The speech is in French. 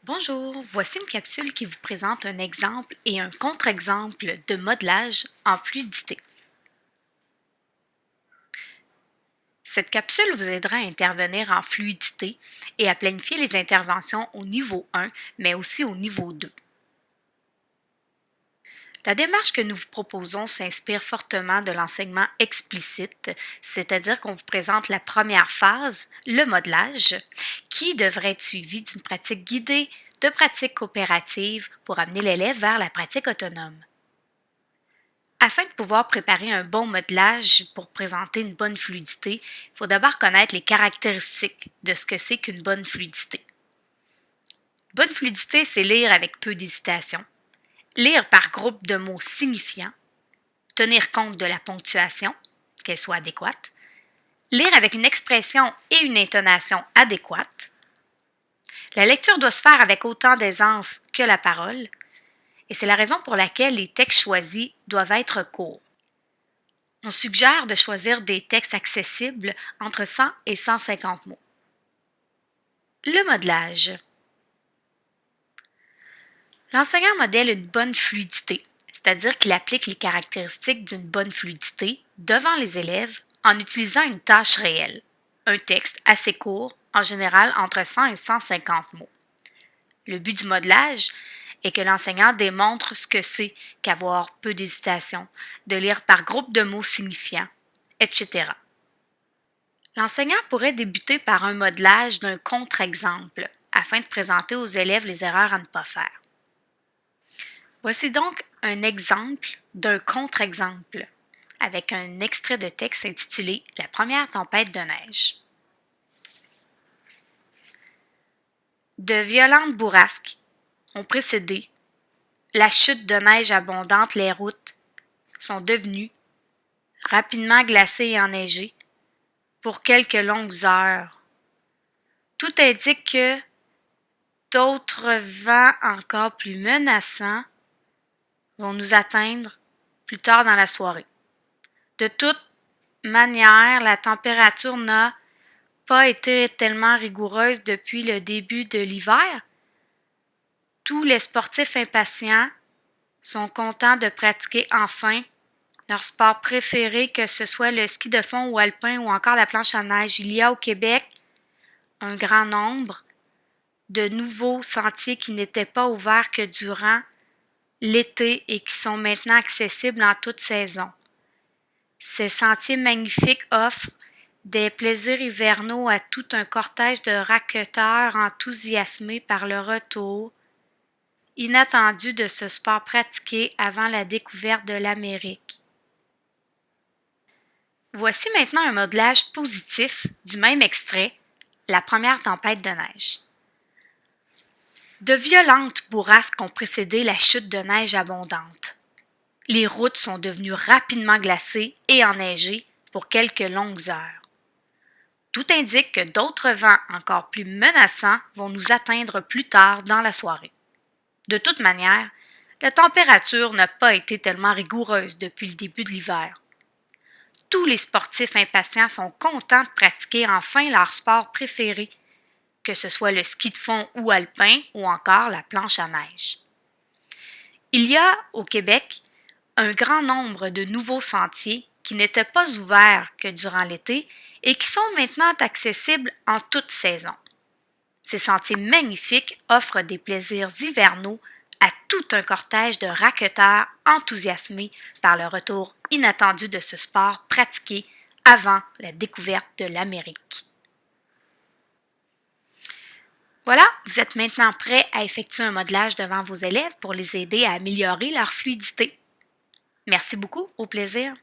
Bonjour, voici une capsule qui vous présente un exemple et un contre-exemple de modelage en fluidité. Cette capsule vous aidera à intervenir en fluidité et à planifier les interventions au niveau 1, mais aussi au niveau 2. La démarche que nous vous proposons s'inspire fortement de l'enseignement explicite, c'est-à-dire qu'on vous présente la première phase, le modelage, qui devrait être suivi d'une pratique guidée, de pratiques coopératives pour amener l'élève vers la pratique autonome. Afin de pouvoir préparer un bon modelage pour présenter une bonne fluidité, il faut d'abord connaître les caractéristiques de ce que c'est qu'une bonne fluidité. Bonne fluidité, c'est lire avec peu d'hésitation, lire par groupe de mots signifiants, tenir compte de la ponctuation, qu'elle soit adéquate, lire avec une expression et une intonation adéquates. La lecture doit se faire avec autant d'aisance que la parole, et c'est la raison pour laquelle les textes choisis doivent être courts. On suggère de choisir des textes accessibles entre 100 et 150 mots. Le modelage. L'enseignant modèle une bonne fluidité, c'est-à-dire qu'il applique les caractéristiques d'une bonne fluidité devant les élèves en utilisant une tâche réelle, un texte assez court, en général entre 100 et 150 mots. Le but du modelage est que l'enseignant démontre ce que c'est qu'avoir peu d'hésitation, de lire par groupe de mots signifiants, etc. L'enseignant pourrait débuter par un modelage d'un contre-exemple afin de présenter aux élèves les erreurs à ne pas faire. Voici donc un exemple d'un contre-exemple avec un extrait de texte intitulé « La première tempête de neige ». De violentes bourrasques ont précédé la chute de neige abondante. Les routes sont devenues rapidement glacées et enneigées pour quelques longues heures. Tout indique que d'autres vents encore plus menaçants vont nous atteindre plus tard dans la soirée. De toute manière, la température n'a pas été tellement rigoureuse depuis le début de l'hiver. Tous les sportifs impatients sont contents de pratiquer enfin leur sport préféré, que ce soit le ski de fond ou alpin ou encore la planche à neige. Il y a au Québec un grand nombre de nouveaux sentiers qui n'étaient pas ouverts que durant l'été et qui sont maintenant accessibles en toute saison. Ces sentiers magnifiques offrent des plaisirs hivernaux à tout un cortège de racketteurs enthousiasmés par le retour inattendu de ce sport pratiqué avant la découverte de l'Amérique. Voici maintenant un modelage positif du même extrait, la première tempête de neige. De violentes bourrasques ont précédé la chute de neige abondante. Les routes sont devenues rapidement glacées et enneigées pour quelques longues heures. Tout indique que d'autres vents encore plus menaçants vont nous atteindre plus tard dans la soirée. De toute manière, la température n'a pas été tellement rigoureuse depuis le début de l'hiver. Tous les sportifs impatients sont contents de pratiquer enfin leur sport préféré, que ce soit le ski de fond ou alpin ou encore la planche à neige. Il y a au Québec un grand nombre de nouveaux sentiers qui n'étaient pas ouverts que durant l'été et qui sont maintenant accessibles en toute saison. Ces sentiers magnifiques offrent des plaisirs hivernaux à tout un cortège de racketteurs enthousiasmés par le retour inattendu de ce sport pratiqué avant la découverte de l'Amérique. Voilà, vous êtes maintenant prêts à effectuer un modelage devant vos élèves pour les aider à améliorer leur fluidité. Merci beaucoup, au plaisir!